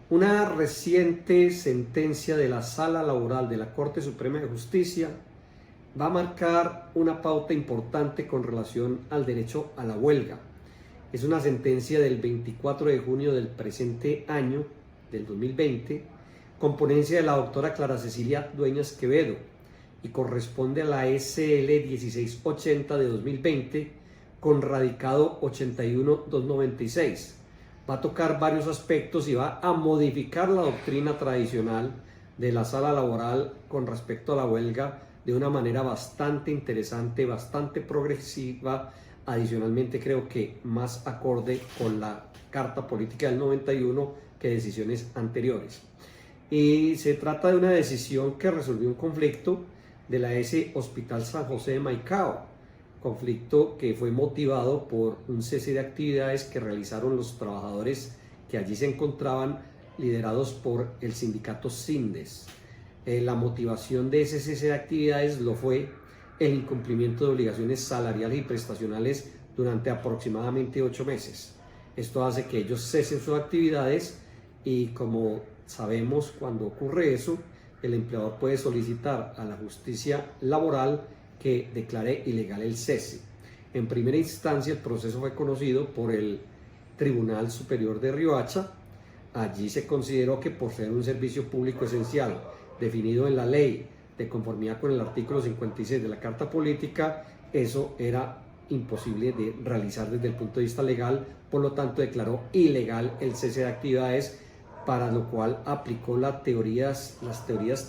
Una reciente sentencia de la Sala Laboral de la Corte Suprema de Justicia va a marcar una pauta importante con relación al derecho a la huelga. Es una sentencia del 24 de junio del presente año, del 2020, con ponencia de la doctora Clara Cecilia Dueñas Quevedo y corresponde a la SL 1680 de 2020 con radicado 81296. Va a tocar varios aspectos y va a modificar la doctrina tradicional de la sala laboral con respecto a la huelga de una manera bastante interesante, bastante progresiva, adicionalmente creo que más acorde con la Carta Política del 91 que decisiones anteriores. Y se trata de una decisión que resolvió un conflicto de la S Hospital San José de Maicao, conflicto que fue motivado por un cese de actividades que realizaron los trabajadores que allí se encontraban, liderados por el sindicato SINDES. La motivación de ese cese de actividades lo fue el incumplimiento de obligaciones salariales y prestacionales durante aproximadamente 8 meses. Esto hace que ellos cesen sus actividades y, como sabemos, cuando ocurre eso, el empleador puede solicitar a la justicia laboral que declare ilegal el cese. En primera instancia, el proceso fue conocido por el Tribunal Superior de Riohacha. Allí se consideró que, por ser un servicio público esencial definido en la ley de conformidad con el artículo 56 de la Carta Política, eso era imposible de realizar desde el punto de vista legal, por lo tanto declaró ilegal el cese de actividades, para lo cual aplicó las teorías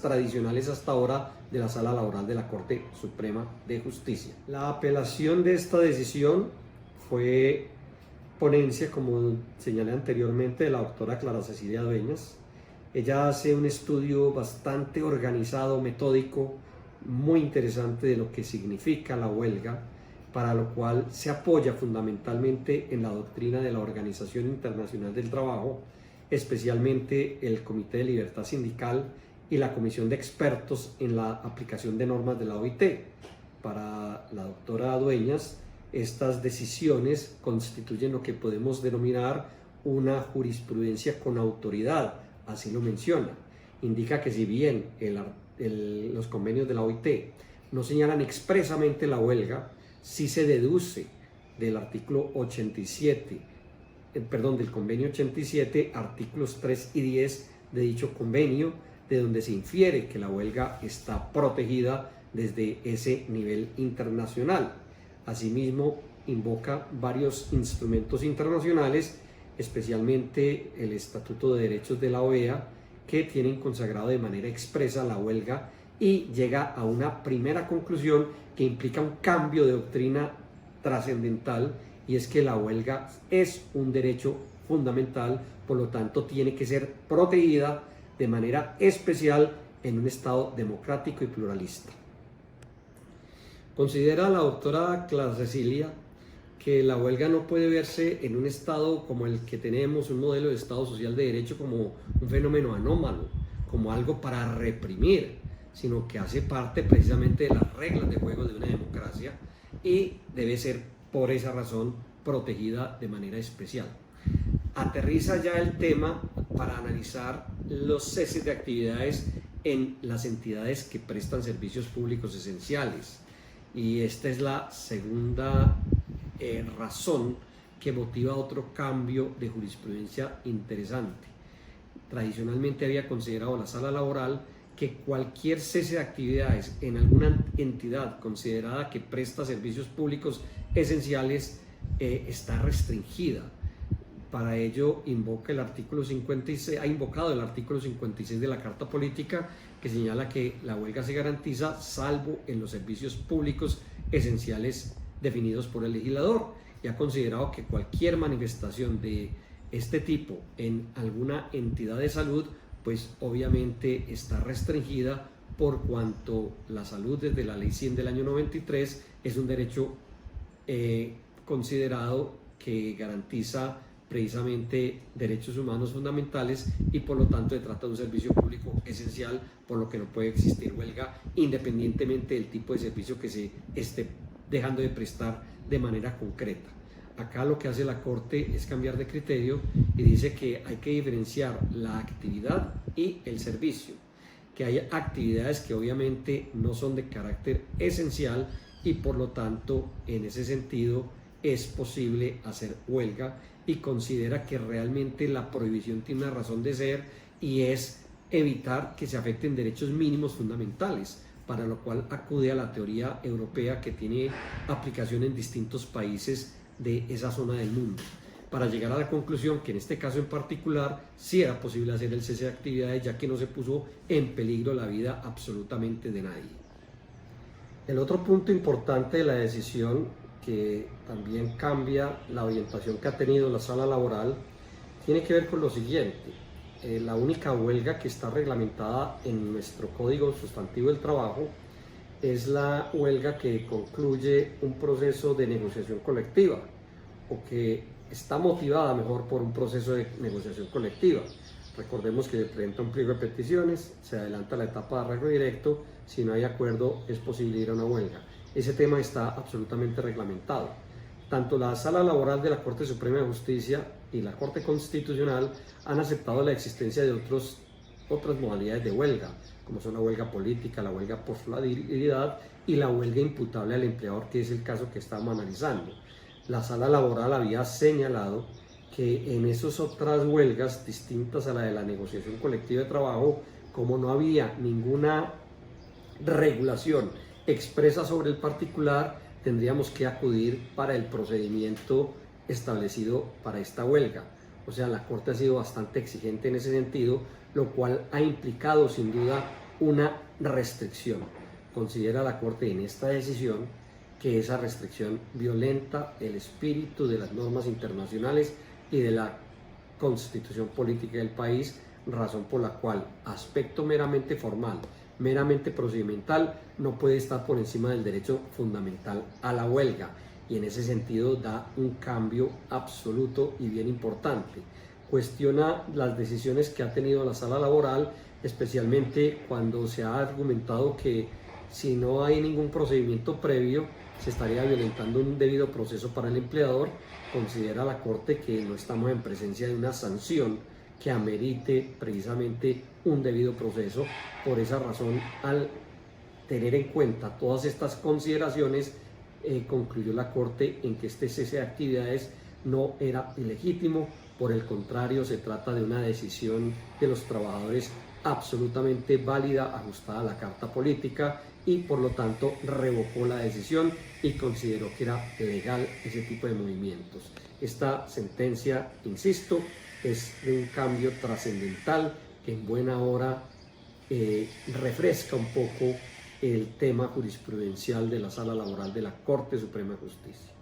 tradicionales hasta ahora de la Sala Laboral de la Corte Suprema de Justicia. La apelación de esta decisión fue ponencia, como señalé anteriormente, de la doctora Clara Cecilia Dueñas. Ella hace un estudio bastante organizado, metódico, muy interesante de lo que significa la huelga, para lo cual se apoya fundamentalmente en la doctrina de la Organización Internacional del Trabajo, especialmente el Comité de Libertad Sindical y la Comisión de Expertos en la aplicación de normas de la OIT. Para la doctora Dueñas, estas decisiones constituyen lo que podemos denominar una jurisprudencia con autoridad, así lo menciona. Indica que si bien los convenios de la OIT no señalan expresamente la huelga, sí se deduce del artículo 87, del convenio 87, artículos 3 y 10 de dicho convenio, de donde se infiere que la huelga está protegida desde ese nivel internacional. Asimismo, invoca varios instrumentos internacionales, especialmente el Estatuto de Derechos de la OEA, que tienen consagrado de manera expresa la huelga, y llega a una primera conclusión que implica un cambio de doctrina trascendental, y es que la huelga es un derecho fundamental, por lo tanto tiene que ser protegida de manera especial en un Estado democrático y pluralista. Considera la doctora Clara Cecilia que la huelga no puede verse en un Estado como el que tenemos, un modelo de Estado social de derecho, como un fenómeno anómalo, como algo para reprimir, sino que hace parte precisamente de las reglas de juego de una democracia y debe ser por esa razón protegida de manera especial. Aterriza ya el tema para analizar los ceses de actividades en las entidades que prestan servicios públicos esenciales, y esta es la segunda razón que motiva otro cambio de jurisprudencia interesante. Tradicionalmente había considerado la sala laboral que cualquier cese de actividades en alguna entidad considerada que presta servicios públicos esenciales está restringida. Para ello invoca el artículo 56, ha invocado el artículo 56 de la Carta Política, que señala que la huelga se garantiza salvo en los servicios públicos esenciales definidos por el legislador, y ha considerado que cualquier manifestación de este tipo en alguna entidad de salud, pues obviamente está restringida, por cuanto la salud desde la Ley 100 del año 93 es un derecho considerado que garantiza precisamente derechos humanos fundamentales, y por lo tanto se trata de un servicio público esencial, por lo que no puede existir huelga independientemente del tipo de servicio que se esté dejando de prestar de manera concreta. Acá lo que hace la Corte es cambiar de criterio y dice que hay que diferenciar la actividad y el servicio, que hay actividades que obviamente no son de carácter esencial y por lo tanto en ese sentido es posible hacer huelga, y considera que realmente la prohibición tiene una razón de ser y es evitar que se afecten derechos mínimos fundamentales, para lo cual acude a la teoría europea que tiene aplicación en distintos países de esa zona del mundo, para llegar a la conclusión que en este caso en particular sí era posible hacer el cese de actividades, ya que no se puso en peligro la vida absolutamente de nadie. El otro punto importante de la decisión, que también cambia la orientación que ha tenido la sala laboral, tiene que ver con lo siguiente. La única huelga que está reglamentada en nuestro Código Sustantivo del Trabajo es la huelga que concluye un proceso de negociación colectiva, o que está motivada mejor por un proceso de negociación colectiva. Recordemos que se presenta un pliego de peticiones, se adelanta la etapa de arreglo directo, si no hay acuerdo es posible ir a una huelga. Ese tema está absolutamente reglamentado. Tanto la Sala Laboral de la Corte Suprema de Justicia y la Corte Constitucional han aceptado la existencia de otras modalidades de huelga, como son la huelga política, la huelga por solidaridad y la huelga imputable al empleador, que es el caso que estamos analizando. La Sala Laboral había señalado que en esas otras huelgas distintas a la de la negociación colectiva de trabajo, como no había ninguna regulación expresa sobre el particular, tendríamos que acudir para el procedimiento establecido para esta huelga. O sea, la Corte ha sido bastante exigente en ese sentido, lo cual ha implicado sin duda una restricción. Considera la Corte en esta decisión que esa restricción violenta el espíritu de las normas internacionales y de la Constitución política del país, razón por la cual aspecto meramente formal, meramente procedimental, no puede estar por encima del derecho fundamental a la huelga, y en ese sentido da un cambio absoluto y bien importante. Cuestiona las decisiones que ha tenido la sala laboral, especialmente cuando se ha argumentado que si no hay ningún procedimiento previo se estaría violentando un debido proceso para el empleador. Considera la Corte que no estamos en presencia de una sanción que amerite precisamente un debido proceso. Por esa razón, al tener en cuenta todas estas consideraciones, concluyó la Corte en que este cese de actividades no era ilegítimo. Por el contrario, se trata de una decisión de los trabajadores absolutamente válida, ajustada a la Carta Política, y por lo tanto revocó la decisión y consideró que era legal ese tipo de movimientos. Esta sentencia, insisto, es de un cambio trascendental que en buena hora refresca un poco el tema jurisprudencial de la Sala Laboral de la Corte Suprema de Justicia.